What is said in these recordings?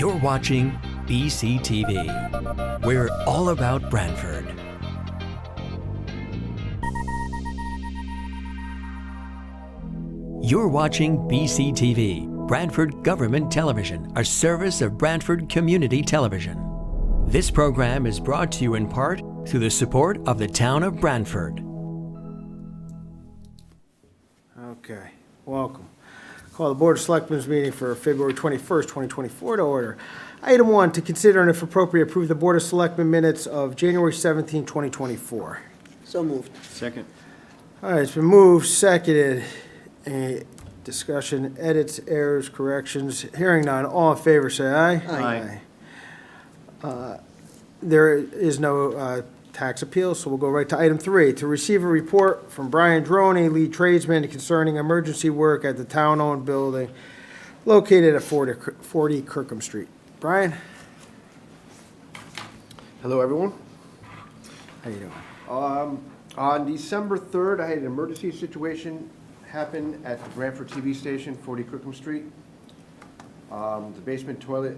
You're watching BCTV. We're all about Branford. You're watching BCTV, Branford Government Television, a service of Branford Community Television. This program is brought to you in part through the support of the town of Branford. Okay, welcome. Call the Board of Selectmen's meeting for February 21st, 2024 to order. Item 1, to consider and if appropriate, approve the Board of Selectmen minutes of January 17, 2024. So moved. Second. All right, it's been moved, seconded. Any discussion, edits, errors, corrections? Hearing none, all in favor say aye. Aye. There is no tax appeal, so we'll go right to item 3, to receive a report from Brian Droney, lead tradesman, concerning emergency work at the town-owned building located at 40 Kirkham Street. Brian? Hello, everyone. How you doing? On December 3rd, I had an emergency situation happen at the Branford TV station, 40 Kirkham Street. The basement toilet,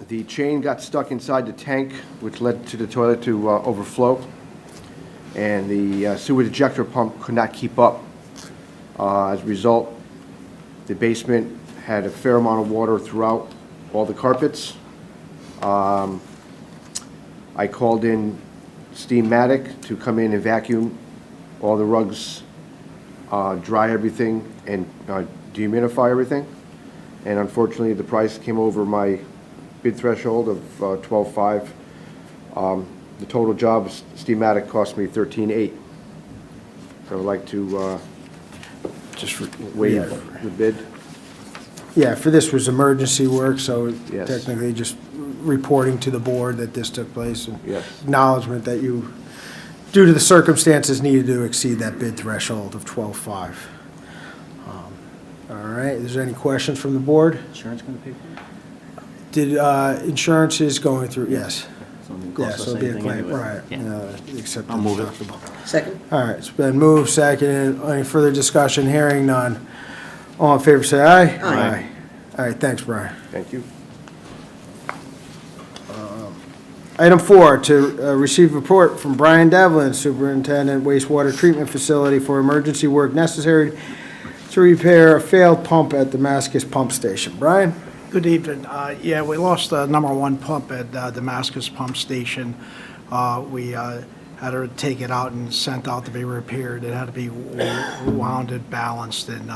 the chain got stuck inside the tank, which led to the toilet to overflow, and the sewage ejector pump could not keep up. As a result, the basement had a fair amount of water throughout all the carpets. I called in Steamatic to come in and vacuum all the rugs, dry everything, and dehumidify everything. And unfortunately, the price came over my bid threshold of $12,500. The total job, Steamatic, cost me $13,800. So I'd like to just waive the bid. Yeah, for this was emergency work, so Yes. technically just reporting to the board that this took place. And Yes. acknowledgement that you, due to the circumstances, needed to exceed that bid threshold of 12,500. All right, is there any questions from the board? Insurance going to pay for it? Did, insurance is going through, yes. So it didn't Yeah, cost so us it'll be a anything claim, anyway. right. Yeah. Except I'll move it. deductible. Second? All right, it's been moved, seconded. Any further discussion? Hearing none. All in favor, say aye. Aye. All right, thanks, Brian. Thank you. Item 4, to receive report from Brian Devlin, Superintendent Wastewater Treatment Facility, for emergency work necessary to repair a failed pump at Damascus Pump Station. Brian? Good evening. Yeah, we lost the number 1 pump at Damascus Pump Station. We had to take it out and sent out to be repaired. It had to be wounded, balanced, and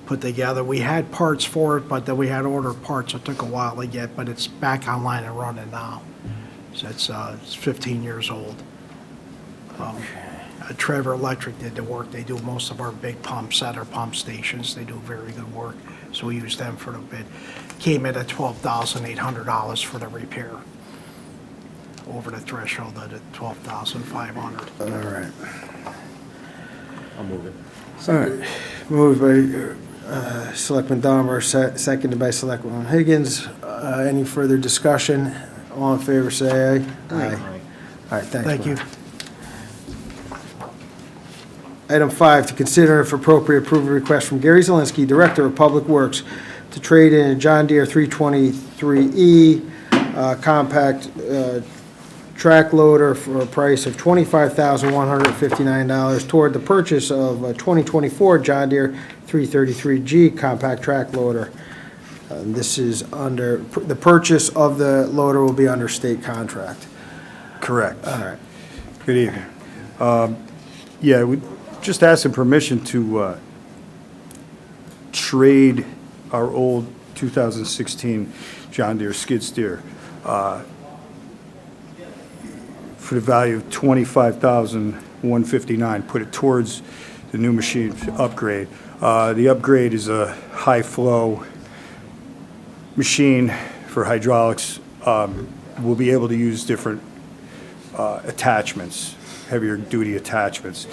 put together. We had parts for it, but then we had ordered parts. It took a while to get, but it's back online and running now. So it's 15 years old. Trevor Electric did the work. They do most of our big pumps at our pump stations. They do very good work, so we use them for the bid. Came in at $12,800 for the repair, over the threshold of the $12,500. All right. I'll move it. All right. Moved by Selectman Dahmer, seconded by Selectman Higgins. Any further discussion? All in favor, say aye. Aye. All right, thanks. Thank you. Brian. Item 5, to consider if appropriate approve a request from Gary Zelinski, Director of Public Works, to trade in a John Deere 323E compact track loader for a price of $25,159 toward the purchase of a 2024 John Deere 333G compact track loader. This is under, the purchase of the loader will be under state contract. Correct. All right. Good evening. Yeah, we just asking permission to trade our old 2016 John Deere skid steer for the value of $25,159. Put it towards the new machine upgrade. The upgrade is a high-flow machine for hydraulics. We'll be able to use different attachments, heavier duty attachments,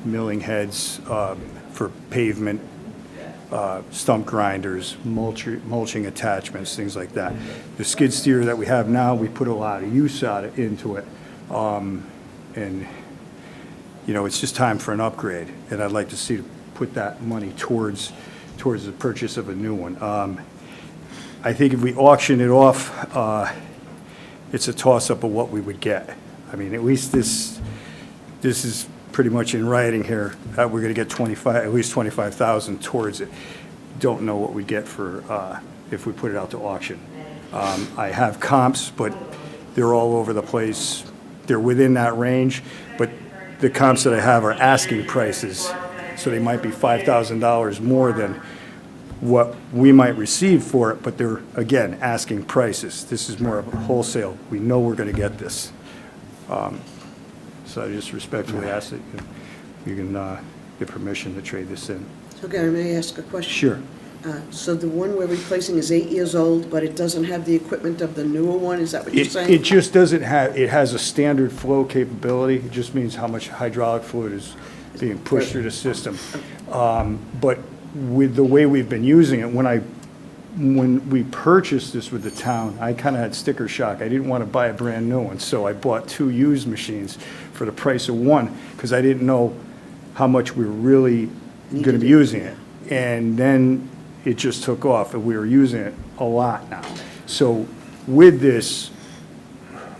milling heads for pavement, stump grinders, mulching attachments, things like that. The skid steer that we have now, we put a lot of use into it. And, you know, it's just time for an upgrade. And I'd like to see put that money towards towards the purchase of a new one. I think if we auction it off, it's a toss-up of what we would get. I mean, at least this is pretty much in writing here, that we're gonna get at least 25,000 towards it. Don't know what we get for, if we put it out to auction. I have comps, but they're all over the place. They're within that range, but the comps that I have are asking prices, so they might be $5,000 more than what we might receive for it, but they're, again, asking prices. This is more of a wholesale. We know we're going to get this. So I just respectfully ask that you can get permission to trade this in. So Gary, may I ask a question? Sure. So the one we're replacing is 8 years old, but it doesn't have the equipment of the newer one, is that what you're saying? It just doesn't have, it has a standard flow capability. It just means how much hydraulic fluid is being pushed through the system. But with the way we've been using it, when we purchased this with the town, I kind of had sticker shock. I didn't want to buy a brand new one, so I bought 2 used machines for the price of one, because I didn't know how much we were really going to be using it. And then it just took off, and we were using it a lot now. So with this,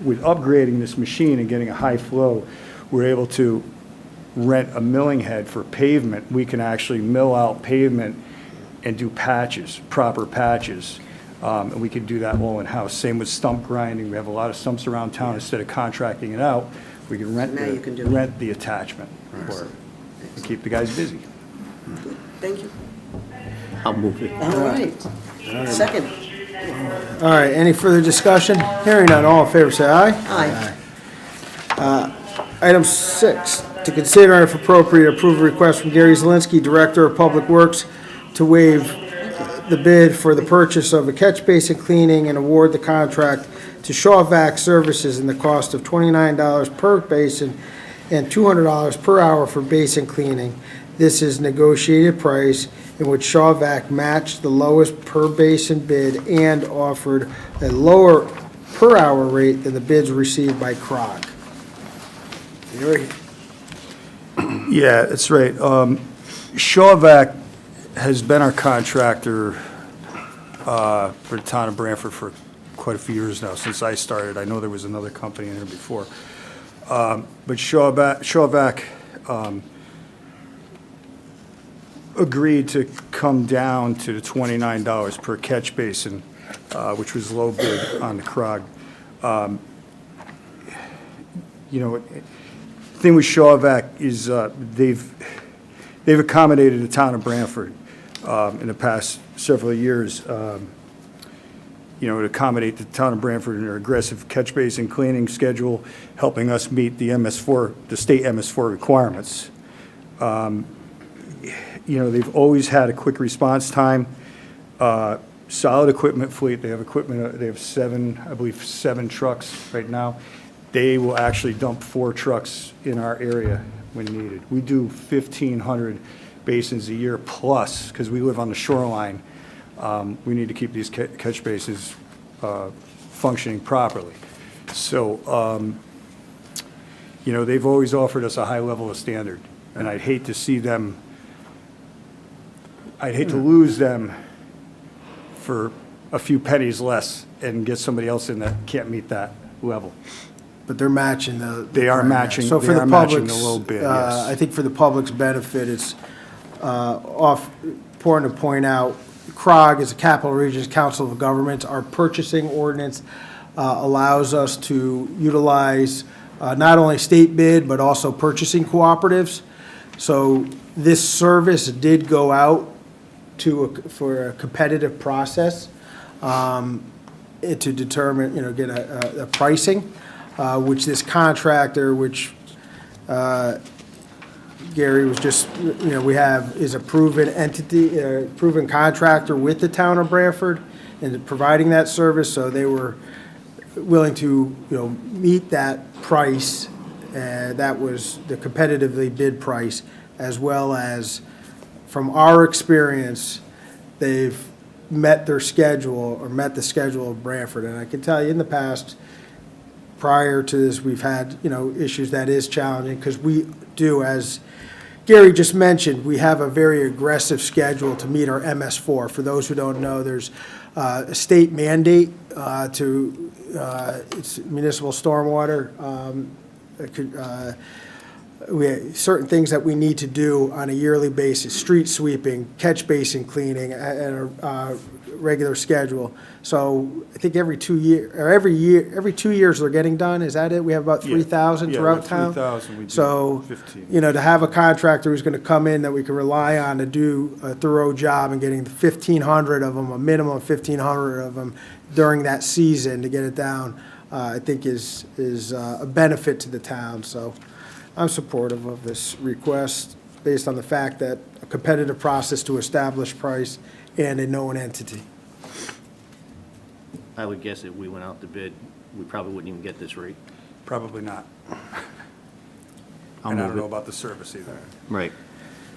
with upgrading this machine and getting a high flow, we're able to rent a milling head for pavement. We can actually mill out pavement and do patches, proper patches. And we can do that all in-house. Same with stump grinding. We have a lot of stumps around town. Instead of contracting it out, we can rent Now you can do it. rent the attachment for it and keep the guys busy. Good, thank you. I'll move it. All right. Second. All right, any further discussion? Hearing none, all in favor, say aye. Aye. Item 6, to consider and if appropriate, approve a request from Gary Zelinski, Director of Public Works, to waive the bid for the purchase of a catch basin cleaning and award the contract to Shaw Vac Services in the cost of $29 per basin and $200 per hour for basin cleaning. This is negotiated price in which Shaw Vac matched the lowest per basin bid and offered a lower per hour rate than the bids received by CROG. Yeah, that's right. Shaw Vac has been our contractor for the town of Branford for quite a few years now, since I started. I know there was another company in there before. But Shaw Vac agreed to come down to the $29 per catch basin, which was low bid on the CROG. You know, the thing with Shaw Vac is they've accommodated the town of Branford in the past several years, you know, to accommodate the town of Branford in their aggressive catch basin cleaning schedule, helping us meet the MS4, the state MS4 requirements. You know, they've always had a quick response time, solid equipment fleet. They have equipment, they have 7 trucks right now. They will actually dump 4 trucks in our area when needed. We do 1,500 basins a year plus, because we live on the shoreline. We need to keep these catch basins functioning properly. So, you know, they've always offered us a high level of standard, and I'd hate to see them, I'd hate to lose them for a few pennies less and get somebody else in that can't meet that level. But they're matching the. They are matching, So for they the are matching the public's, low bid, yes. I think for the public's benefit, it's important to point out, CROG is the Capital Regions Council of Governments. Our purchasing ordinance allows us to utilize not only state bid, but also purchasing cooperatives. So this service did go out for a competitive process to determine, you know, get a pricing, which this contractor, which Gary was just, you know, is a proven entity, proven contractor with the town of Branford in providing that service, so they were willing to, you know, meet that price, that was the competitively bid price, as well as, from our experience, they've met their schedule, or met the schedule of Branford, and I can tell you in the past, prior to this, we've had, you know, issues that is challenging, because we do, as Gary just mentioned, we have a very aggressive schedule to meet our MS4. For those who don't know, there's a state mandate it's municipal stormwater. We have certain things that we need to do on a yearly basis: street sweeping, catch basin cleaning, and a regular schedule. So I think every 2 years they're getting done. Is that it? We have about 3,000 throughout town. 3,000, we do So, 15. to have a contractor who's going to come in that we can rely on to do a thorough job and getting the 1,500 of them, a minimum of 1,500 of them during that season to get it down, I think is a benefit to the town. So I'm supportive of this request based on the fact that a competitive process to establish price and a known entity. I would guess if we went out to bid, we probably wouldn't even get this rate. Probably not. I'll And I move don't know it. about the service either. Right.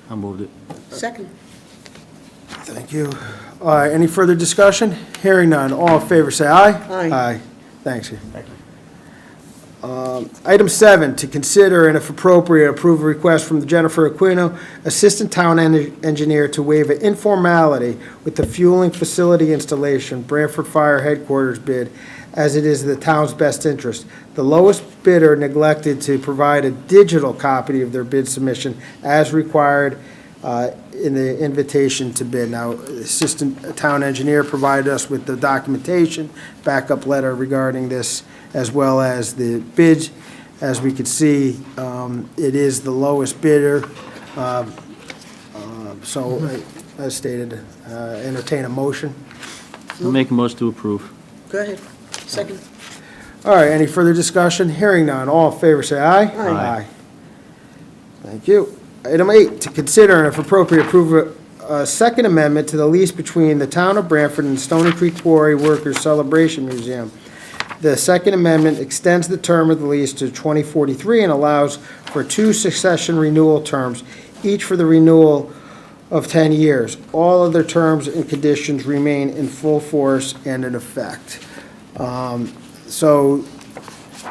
I moved it. Second. Thank you. Any further discussion? Hearing none. All in favor, say aye. Aye. Aye. Thanks. Thank you. Item 7, to consider and if appropriate, approve a request from Jennifer Aquino, Assistant Town Engineer, to waive an informality with the fueling facility installation, Branford Fire Headquarters bid, as it is in the town's best interest. The lowest bidder neglected to provide a digital copy of their bid submission as required in the invitation to bid. Now, Assistant Town Engineer provided us with the documentation, backup letter regarding this, as well as the bids. As we could see, it is the lowest bidder. So, as stated, entertain a motion. I'll make a motion to approve. Go ahead. Second. All right, any further discussion? Hearing none, all in favor say aye. Aye. Thank you. Item 8, to consider and if appropriate, approve a second amendment to the lease between the Town of Branford and Stony Creek Quarry Workers Celebration Museum. The second amendment extends the term of the lease to 2043 and allows for 2 succession renewal terms, each for the renewal of 10 years. All other terms and conditions remain in full force and in effect. So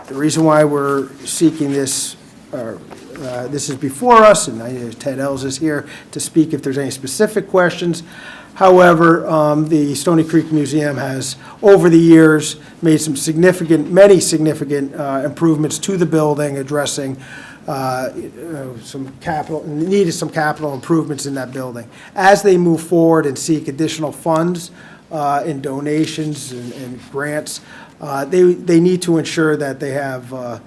the reason why we're seeking this, this is before us, and I know Ted Ells is here to speak if there's any specific questions. However, the Stony Creek Museum has, over the years, made many significant improvements to the building, addressing some capital improvements in that building. As they move forward and seek additional funds in donations and grants, they need to ensure that they have,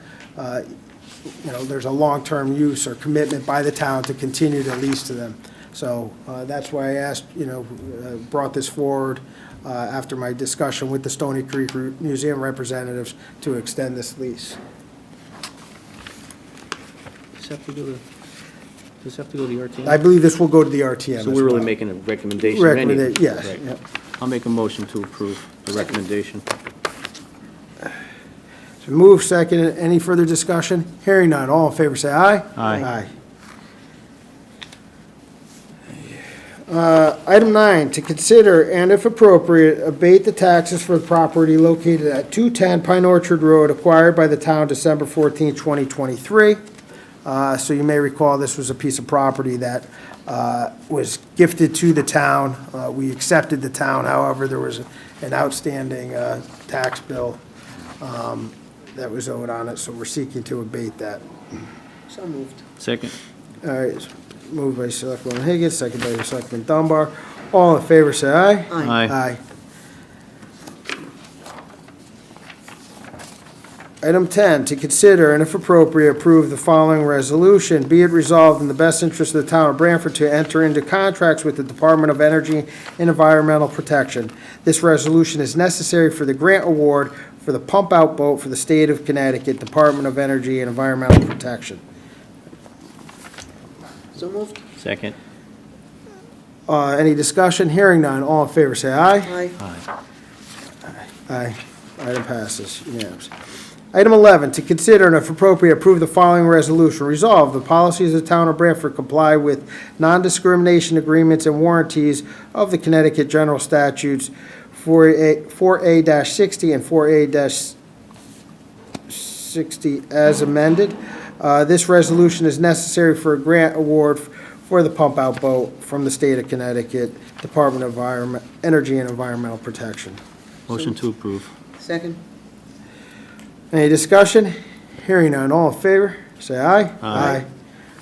there's a long-term use or commitment by the town to continue to lease to them. So that's why I asked, brought this forward after my discussion with the Stony Creek Museum representatives to extend this lease. Does this have to go to the RTM? I believe this will go to the RTM as So we're really well. making a recommendation anyway? Yes. Right. Yep. I'll make a motion to approve the recommendation. So move second. Any further discussion? Hearing none. All in favor say aye. Aye. Item 9, to consider and if appropriate, abate the taxes for the property located at 210 Pine Orchard Road acquired by the town December 14, 2023. So you may recall this was a piece of property that was gifted to the town. We accepted the town, however, there was an outstanding tax bill that was owed on it, so we're seeking to abate that. So moved. Second. All right, moved by Selectman Higgins, second by Selectman Dunbar. All in favor, say aye. Aye. Aye. Item 10, to consider and if appropriate, approve the following resolution. Be it resolved in the best interest of the town of Branford to enter into contracts with the Department of Energy and Environmental Protection. This resolution is necessary for the grant award for the pump-out boat for the state of Connecticut Department of Energy and Environmental Protection. So moved. Second. Any discussion? Hearing none. All in favor, say aye. Aye. Aye. Aye. Item passes unanimously. Item 11, to consider and if appropriate, approve the following resolution. Resolve, the policies of the town of Branford comply with non-discrimination agreements and warranties of the Connecticut General Statutes 4A-60 and 4A-60 as amended. This resolution is necessary for a grant award for the pump-out boat from the state of Connecticut Department of Energy and Environmental Protection. Motion to approve. Second. Any discussion? Hearing none, all in favor, say aye. Aye.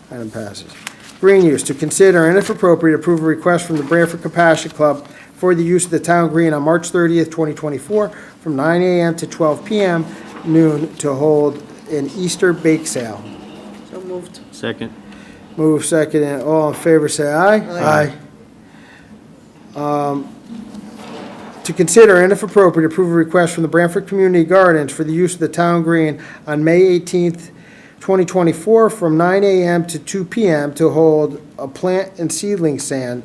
Item passes. Green use, to consider and if appropriate, approve a request from the Branford Compassion Club for the use of the town green on March 30th, 2024, from 9 a.m. to 12 p.m. noon to hold an Easter bake sale. So moved. Second. Move second, and all in favor, say aye. Aye. To consider and if appropriate, approve a request from the Branford Community Gardens for the use of the town green on May 18th, 2024, from 9 a.m. to 2 p.m. to hold a plant and seedling sale.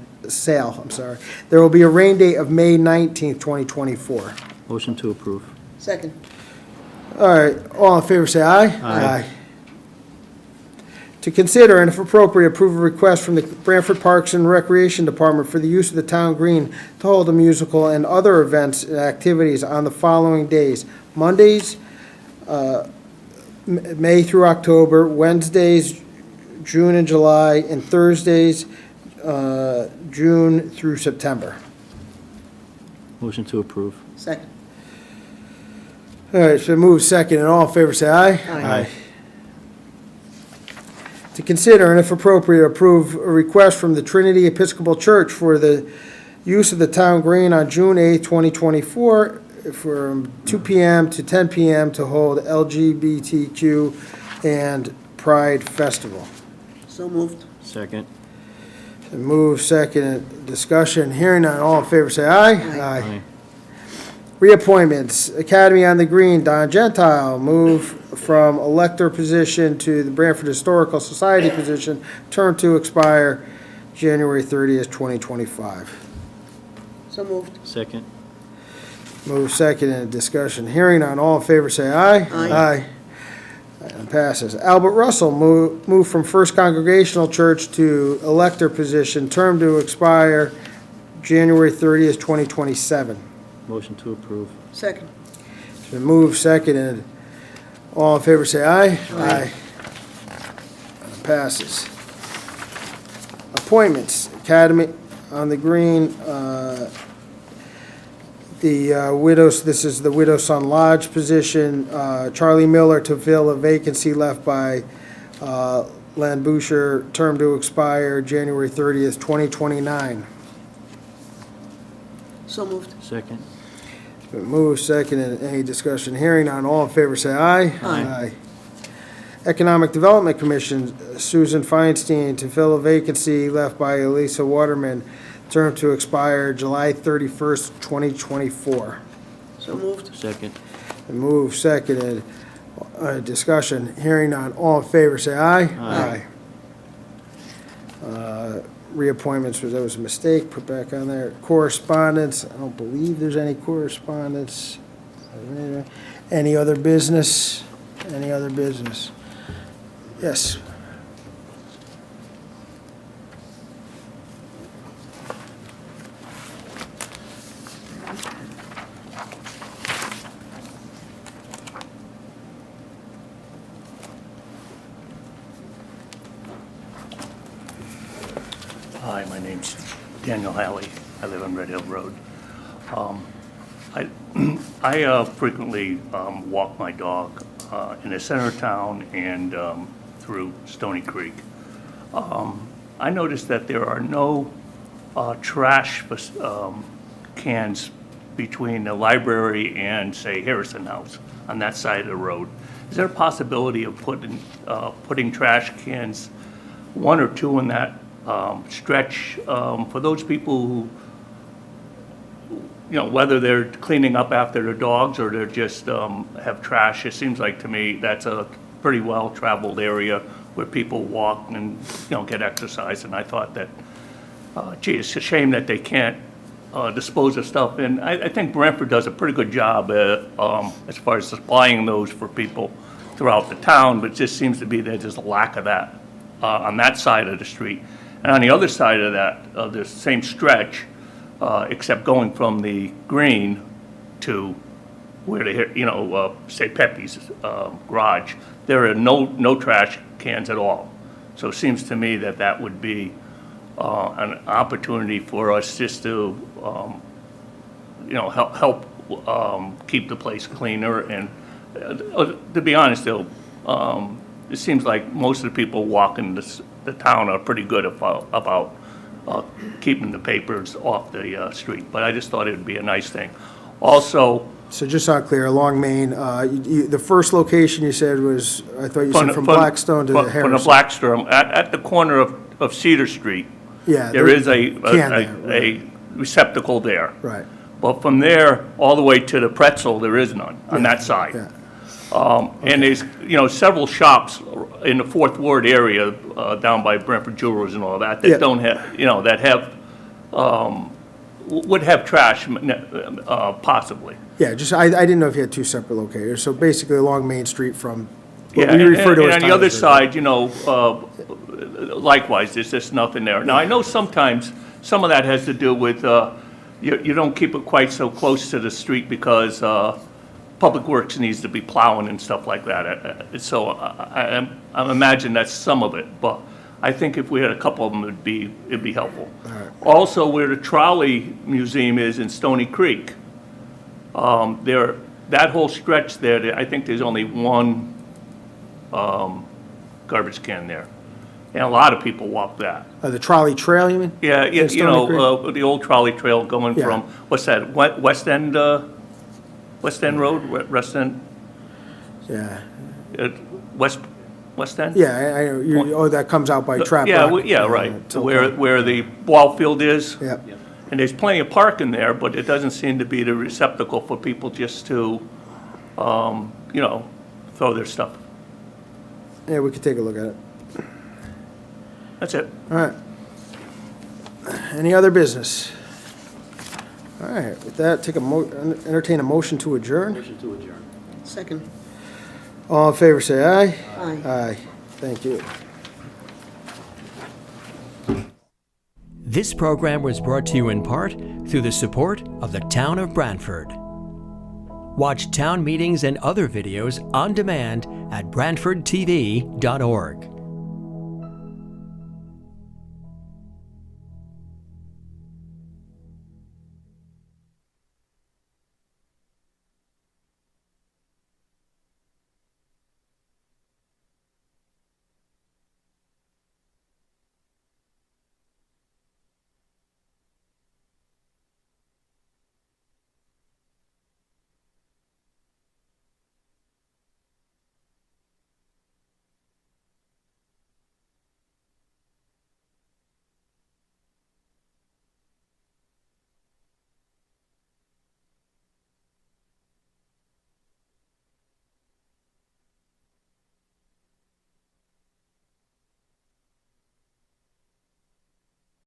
There will be a rain date of May 19th, 2024. Motion to approve. Second. All right, all in favor, say aye. Aye. To consider and if appropriate, approve a request from the Branford Parks and Recreation Department for the use of the town green to hold a musical and other events and activities on the following days: Mondays, May through October, Wednesdays, June and July, and Thursdays, June through September. Motion to approve. Second. All right, so move second, and all in favor, say aye. Aye. To consider and if appropriate, approve a request from the Trinity Episcopal Church for the use of the town green on June 8th, 2024, from 2 p.m. to 10 p.m. to hold LGBTQ and Pride Festival. So moved. Second. Move second, discussion, hearing none, all in favor, say aye. Aye. Reappointments, Academy on the Green, Don Gentile, move from elector position to the Branford Historical Society position, term to expire January 30th, 2025. So moved. Second. Move second and discussion. Hearing on all in favor, say aye. Aye. Item passes. Albert Russell, move from First Congregational Church to elector position, term to expire January 30th, 2027. Motion to approve. Second. It's been moved second and all in favor, say aye. Aye. Item passes. Appointments, Academy on the Green, the widows, this is the Widow Son Lodge position, Charlie Miller to fill a vacancy left by Len Boucher, term to expire January 30th, 2029. So moved. Second. Been moved second, and any discussion, hearing on all in favor, say aye. Aye. Economic Development Commission, Susan Feinstein to fill a vacancy left by Elisa Waterman, term to expire July 31st, 2024. So moved. Second. Been moved second, and discussion, hearing on all in favor, say aye. Aye. Reappointments, that was a mistake, put back on there. Correspondence, I don't believe there's any correspondence. Any other business? Any other business? Yes. Hi, my name's Daniel Halley. I live on Red Hill Road. I frequently walk my dog in the center of town and through Stony Creek. I noticed that there are no trash cans between the library and, say, Harrison House on that side of the road. Is there a possibility of putting trash cans, one or two in that stretch, for those people who, whether they're cleaning up after their dogs or they're just have trash? It seems like to me that's a pretty well-traveled area where people walk and, get exercise. And I thought that, it's a shame that they can't dispose of stuff. And I think Branford does a pretty good job as far as supplying those for people throughout the town, but it just seems to be there's just a lack of that on that side of the street. And on the other side of that, the same stretch, except going from the green to where say Pepe's garage, there are no trash cans at all. So it seems to me that that would be an opportunity for us just to, help keep the place cleaner. And to be honest, though, it seems like most of the people walking the town are pretty good about keeping the papers off the street. But I just thought it would be a nice thing. Also, So just so I'm clear, along Main, the first location you said was, I thought you said from Blackstone to Harrison. From the Blackstone, at the corner of Cedar Street, Yeah. there is a Right. receptacle there. Right, But from there, all the way to the Pretzel, there is none on that side. yeah. And there's, several shops in the Fourth Ward area, down by Branford Jewelers and all that, Yeah. that don't have, that have, would have trash, possibly. Yeah, just, I didn't know if you had two separate locators, so basically along Main Street from, what Yeah, we refer to and as on the other Tyler Street. side, likewise, there's just nothing there. Now, I know sometimes, some of that has to do with, you don't keep it quite so close to the street because Public Works needs to be plowing and stuff like that. So I imagine that's some of it, but I think if we had a couple of them, it'd be helpful. Also, where the trolley museum is in Stony Creek, that whole stretch there, I think there's only one garbage can there. And a lot of people walk that. The trolley trail, you mean? Yeah, In Stony Creek? the old trolley trail going Yeah. from, what's that, West End Road, West End, Yeah, West End? yeah, oh, that comes out by Trap Rock. Yeah, right, to where the ball field is. Yeah, And there's plenty of parking there, but it doesn't seem to be the receptacle for people just to, throw their stuff. yeah, we could take a look at it. That's it. All right. Any other business? All right, with that, entertain a motion to adjourn. Motion to adjourn. Second. All in favor, say aye. Aye. Aye, thank you. This program was brought to you in part through the support of the Town of Branford. Watch town meetings and other videos on demand at BranfordTV.org.